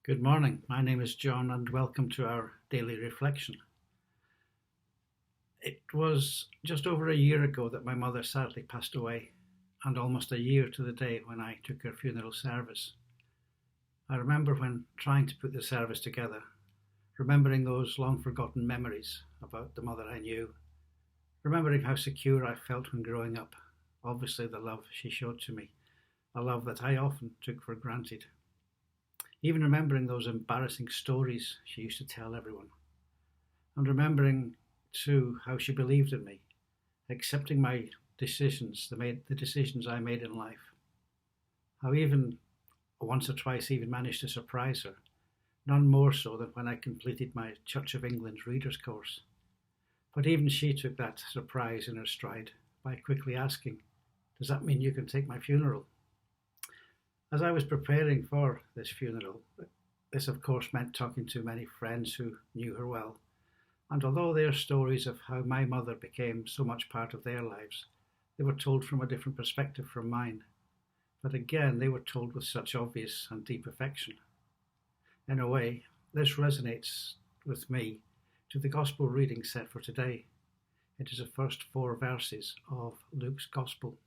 Good morning. My name is John, and welcome to our daily reflection. It was just over a year ago that my mother sadly passed away, and almost a year to the day when I took her funeral service. I remember when trying to put the service together, remembering those long forgotten memories about the mother I knew, remembering how secure I felt when growing up, obviously the love she showed to me, a love that I often took for granted. Even remembering those embarrassing stories she used to tell everyone. And remembering, too, how she believed in me, accepting my decisions, the decisions I made in life. How even once or twice even managed to surprise her, none more so than when I completed my Church of England's Readers Course. But even she took that surprise in her stride by quickly asking, "Does that mean you can take my funeral?" As I was preparing for this funeral, this of course meant talking to many friends who knew her well, and although their stories of how my mother became so much part of their lives, they were told from a different perspective from mine, but again they were told with such obvious and deep affection. In a way, this resonates with me to the Gospel reading set for today. It is the first 4 verses of Luke's Gospel.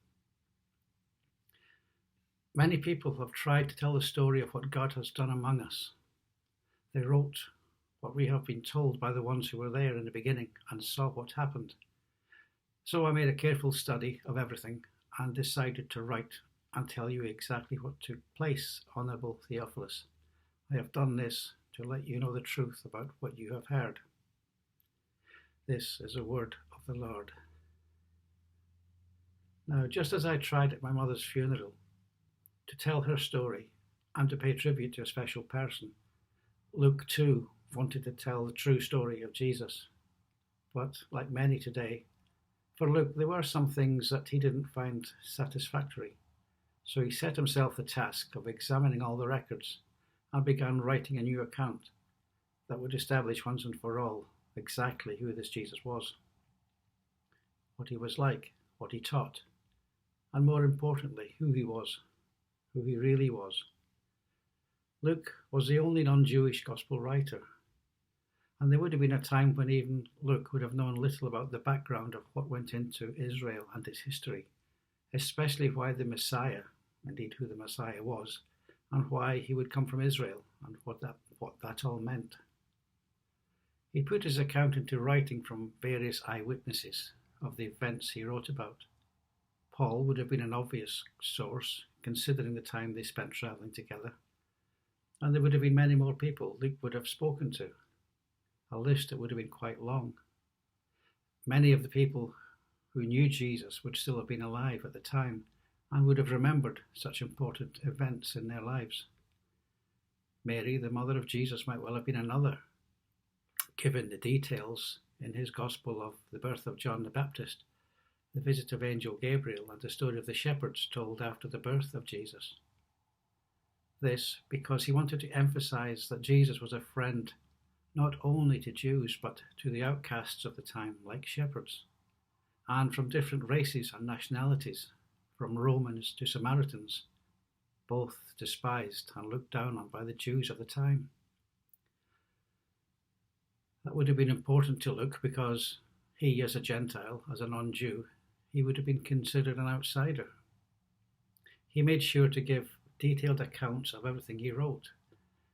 Many people have tried to tell the story of what God has done among us. They wrote what we have been told by the ones who were there in the beginning and saw what happened. So I made a careful study of everything and decided to write and tell you exactly what took place, Honourable Theophilus. I have done this to let you know the truth about what you have heard. This is a word of the Lord. Now, just as I tried at my mother's funeral, to tell her story and to pay tribute to a special person, Luke too wanted to tell the true story of Jesus. But like many today, for Luke there were some things that he didn't find satisfactory. So he set himself the task of examining all the records and began writing a new account that would establish once and for all exactly who this Jesus was, what he was like, what he taught, and more importantly, who he was. Who he really was. Luke was the only non-Jewish gospel writer, and there would have been a time when even Luke would have known little about the background of what went into Israel and its history, especially why the Messiah, indeed who the Messiah was, and why he would come from Israel, and what that all meant. He put his account into writing from various eyewitnesses of the events he wrote about. Paul would have been an obvious source, considering the time they spent travelling together. And there would have been many more people Luke would have spoken to, a list that would have been quite long. Many of the people who knew Jesus would still have been alive at the time and would have remembered such important events in their lives. Mary, the mother of Jesus, might well have been another, given the details in his Gospel of the birth of John the Baptist, the visit of Angel Gabriel, and the story of the shepherds told after the birth of Jesus. This because he wanted to emphasize that Jesus was a friend not only to Jews but to the outcasts of the time, like shepherds, and from different races and nationalities, from Romans to Samaritans, both despised and looked down on by the Jews of the time. That would have been important to Luke because he, as a Gentile, as a non-Jew, he would have been considered an outsider. He made sure to give detailed accounts of everything he wrote,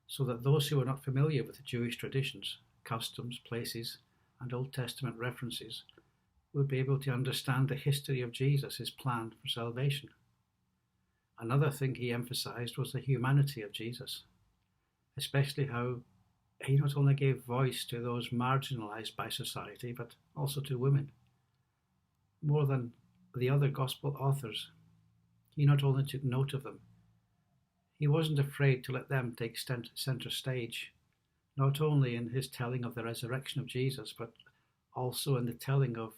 so that those who were not familiar with the Jewish traditions, customs, places, and Old Testament references would be able to understand the history of Jesus, his plan for salvation. Another thing he emphasized was the humanity of Jesus, especially how he not only gave voice to those marginalized by society, but also to women. More than the other gospel authors, he not only took note of them, he wasn't afraid to let them take center stage, not only in his telling of the resurrection of Jesus, but also in the telling of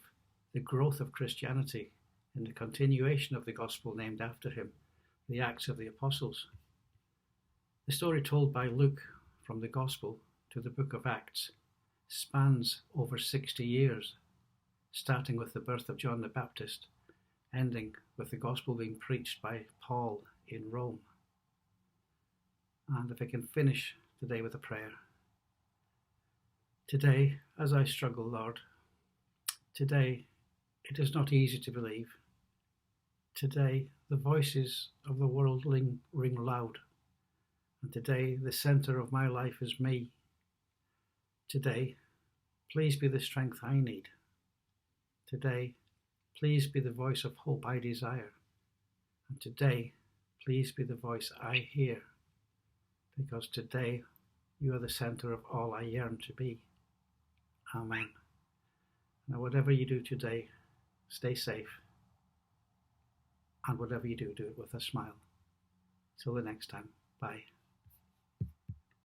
the growth of Christianity, in the continuation of the gospel named after him, the Acts of the Apostles. The story told by Luke from the Gospel to the book of Acts spans over 60 years, starting with the birth of John the Baptist, ending with the gospel being preached by Paul in Rome. And if I can finish today with a prayer. Today, as I struggle, Lord, today it is not easy to believe. Today, the voices of the world ring loud. And today, the centre of my life is me. Today, please be the strength I need. Today, please be the voice of hope I desire. And today, please be the voice I hear. Because today, you are the centre of all I yearn to be. Amen. Now, whatever you do today, stay safe. And whatever you do, do it with a smile. Till the next time. Bye.